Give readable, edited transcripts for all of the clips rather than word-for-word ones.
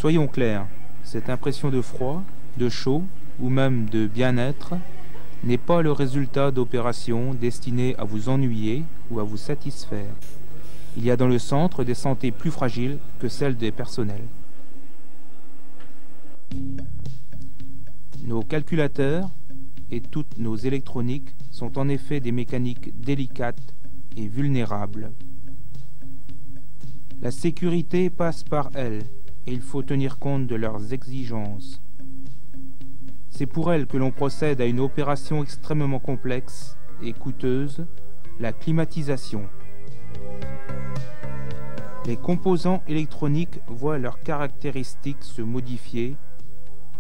Soyons clairs, cette impression de froid, de chaud ou même de bien-être n'est pas le résultat d'opérations destinées à vous ennuyer ou à vous satisfaire. Il y a dans le centre des santé plus fragiles que celles des personnels. Nos calculateurs et toutes nos électroniques sont en effet des mécaniques délicates et vulnérables. La sécurité passe par elles et il faut tenir compte de leurs exigences. C'est pour elles que l'on procède à une opération extrêmement complexe et coûteuse, la climatisation. Les composants électroniques voient leurs caractéristiques se modifier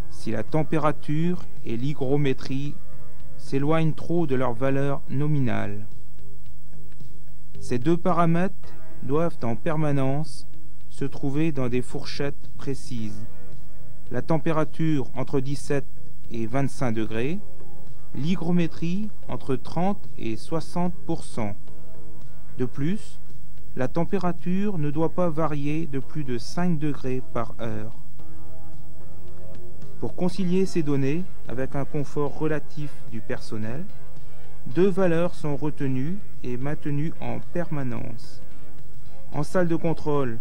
si la température et l'hygrométrie s'éloignent trop de leur valeur nominale. Ces deux paramètres doivent en permanence se trouver dans des fourchettes précises. La température entre 17 et 25 degrés, l'hygrométrie entre 30 et 60%. De plus, la température ne doit pas varier de plus de 5 degrés par heure. Pour concilier ces données avec un confort relatif du personnel, deux valeurs sont retenues et maintenues en permanence. En salle de contrôle,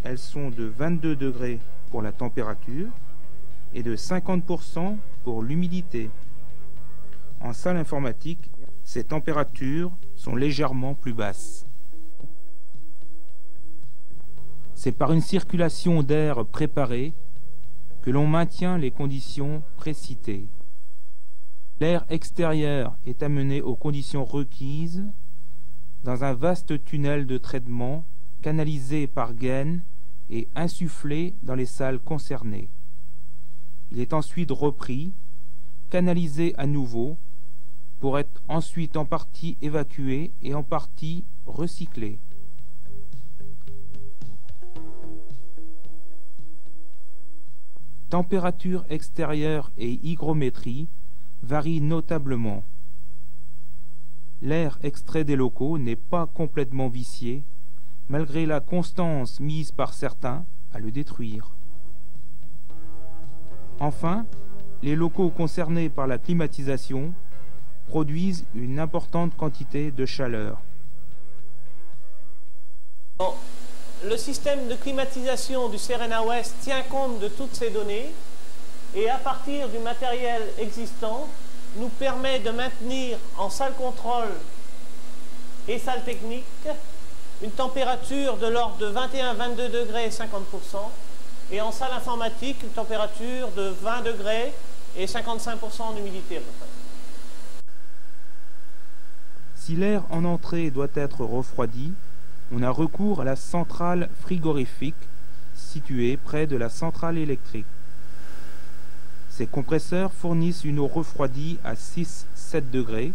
elles sont de 22 degrés pour la température et de 50% pour l'humidité. En salle informatique, ces températures sont légèrement plus basses. C'est par une circulation d'air préparée que l'on maintient les conditions précitées. L'air extérieur est amené aux conditions requises dans un vaste tunnel de traitement canalisé par gaine et insufflé dans les salles concernées. Il est ensuite repris, canalisé à nouveau, pour être ensuite en partie évacué et en partie recyclé. Température extérieure et hygrométrie varient notablement. L'air extrait des locaux n'est pas complètement vicié, malgré la constance mise par certains à le détruire. Enfin, les locaux concernés par la climatisation produisent une importante quantité de chaleur. Le système de climatisation du CERENA Ouest tient compte de toutes ces données et à partir du matériel existant nous permet de maintenir en salle contrôle et salle technique une température de l'ordre de 21-22 degrés et 50%, et en salle informatique une température de 20 degrés et 55% en humidité à peu près. Si l'air en entrée doit être refroidi, on a recours à la centrale frigorifique située près de la centrale électrique. Ces compresseurs fournissent une eau refroidie à 6-7 degrés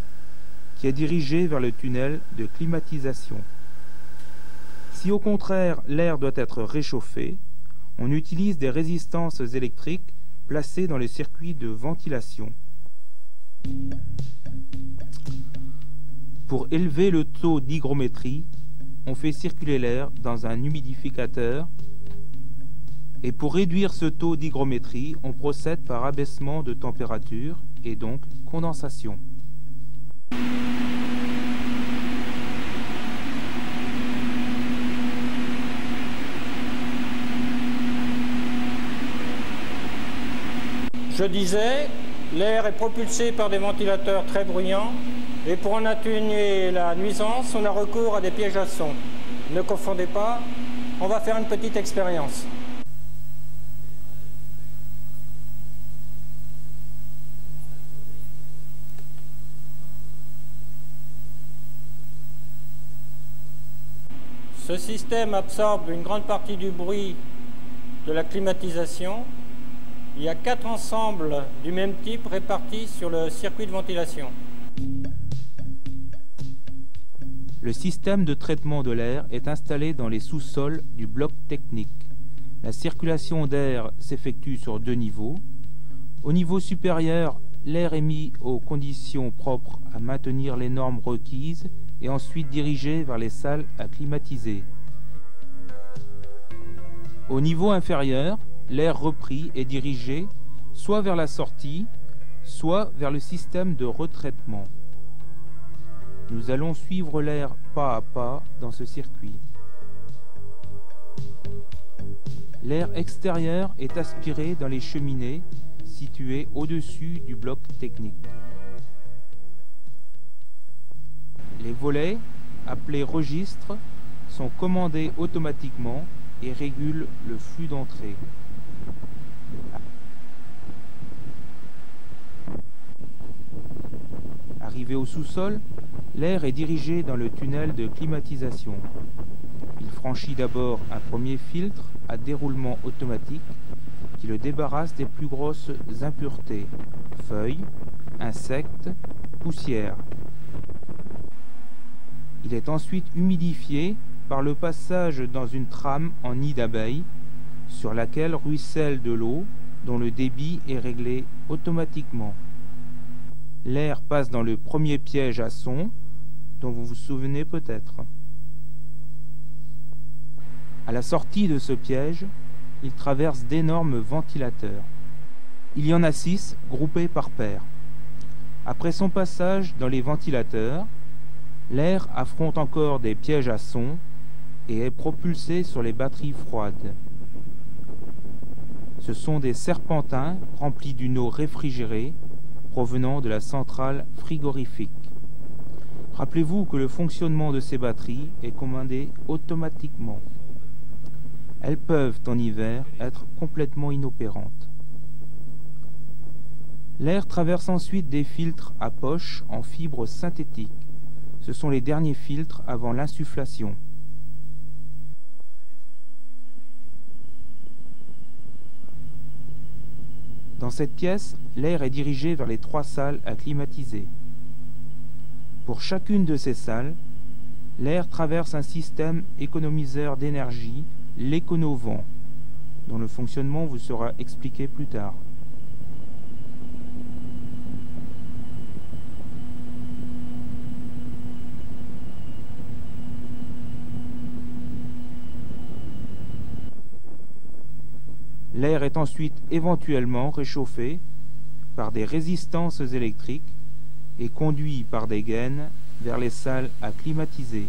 qui est dirigée vers le tunnel de climatisation. Si au contraire l'air doit être réchauffé, on utilise des résistances électriques placées dans les circuits de ventilation. Pour élever le taux d'hygrométrie, on fait circuler l'air dans un humidificateur et pour réduire ce taux d'hygrométrie, on procède par abaissement de température et donc condensation. Je disais, l'air est propulsé par des ventilateurs très bruyants et pour en atténuer la nuisance, on a recours à des pièges à son. Ne confondez pas, on va faire une petite expérience. Ce système absorbe une grande partie du bruit de la climatisation. Il y a 4 ensembles du même type répartis sur le circuit de ventilation. Le système de traitement de l'air est installé dans les sous-sols du bloc technique. La circulation d'air s'effectue sur 2 niveaux. Au niveau supérieur, l'air est mis aux conditions propres à maintenir les normes requises et ensuite dirigé vers les salles à climatiser. Au niveau inférieur, l'air repris est dirigé soit vers la sortie, soit vers le système de retraitement. Nous allons suivre l'air pas à pas dans ce circuit. L'air extérieur est aspiré dans les cheminées situées au-dessus du bloc technique. Les volets, appelés registres, sont commandés automatiquement et régulent le flux d'entrée. Arrivé au sous-sol, l'air est dirigé dans le tunnel de climatisation. Il franchit d'abord un premier filtre à déroulement automatique qui le débarrasse des plus grosses impuretés, feuilles, insectes, poussière. Il est ensuite humidifié par le passage dans une trame en nid d'abeille sur laquelle ruisselle de l'eau dont le débit est réglé automatiquement. L'air passe dans le premier piège à son dont vous vous souvenez peut-être. À la sortie de ce piège, il traverse d'énormes ventilateurs. Il y en a 6 groupés par paire. Après son passage dans les ventilateurs, l'air affronte encore des pièges à son et est propulsé sur les batteries froides. Ce sont des serpentins remplis d'une eau réfrigérée provenant de la centrale frigorifique. Rappelez-vous que le fonctionnement de ces batteries est commandé automatiquement. Elles peuvent en hiver être complètement inopérantes. L'air traverse ensuite des filtres à poche en fibre synthétique. Ce sont les derniers filtres avant l'insufflation. Dans cette pièce, l'air est dirigé vers les 3 salles à climatiser. Pour chacune de ces salles, l'air traverse un système économiseur d'énergie, l'éconovent, dont le fonctionnement vous sera expliqué plus tard. L'air est ensuite éventuellement réchauffé par des résistances électriques et conduit par des gaines vers les salles à climatiser.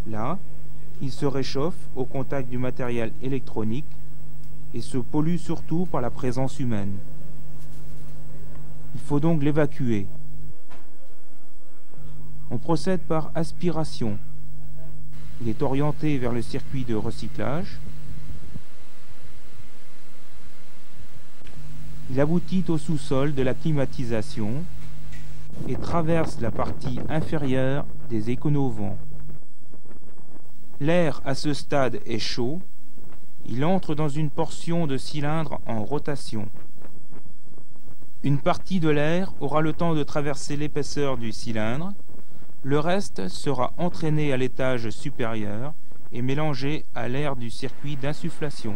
Là, il se réchauffe au contact du matériel électronique et se pollue surtout par la présence humaine. Il faut donc l'évacuer. On procède par aspiration. Il est orienté vers le circuit de recyclage. Il aboutit au sous-sol de la climatisation et traverse la partie inférieure des éconovents. L'air à ce stade est chaud, il entre dans une portion de cylindre en rotation. Une partie de l'air aura le temps de traverser l'épaisseur du cylindre, le reste sera entraîné à l'étage supérieur et mélangé à l'air du circuit d'insufflation.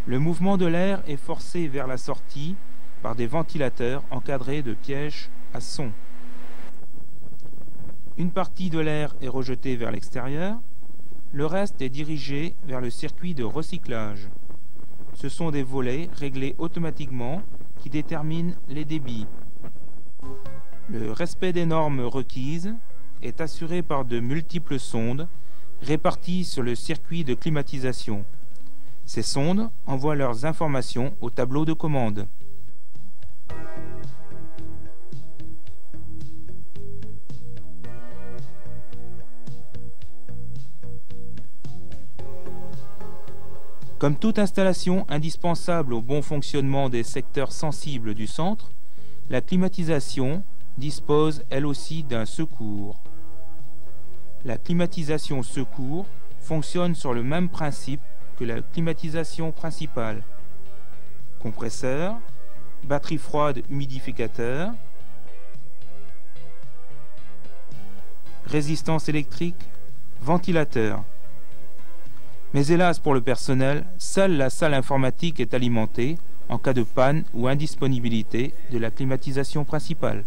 Le mouvement de l'air est forcé vers la sortie par des ventilateurs encadrés de pièges à son. Une partie de l'air est rejetée vers l'extérieur, le reste est dirigé vers le circuit de recyclage. Ce sont des volets réglés automatiquement qui déterminent les débits. Le respect des normes requises est assuré par de multiples sondes réparties sur le circuit de climatisation. Ces sondes envoient leurs informations au tableau de commande. Comme toute installation indispensable au bon fonctionnement des secteurs sensibles du centre, la climatisation dispose elle aussi d'un secours. La climatisation secours fonctionne sur le même principe que la climatisation principale. Compresseur, batterie froide humidificateur, résistance électrique, ventilateur. Mais hélas pour le personnel, seule la salle informatique est alimentée en cas de panne ou indisponibilité de la climatisation principale.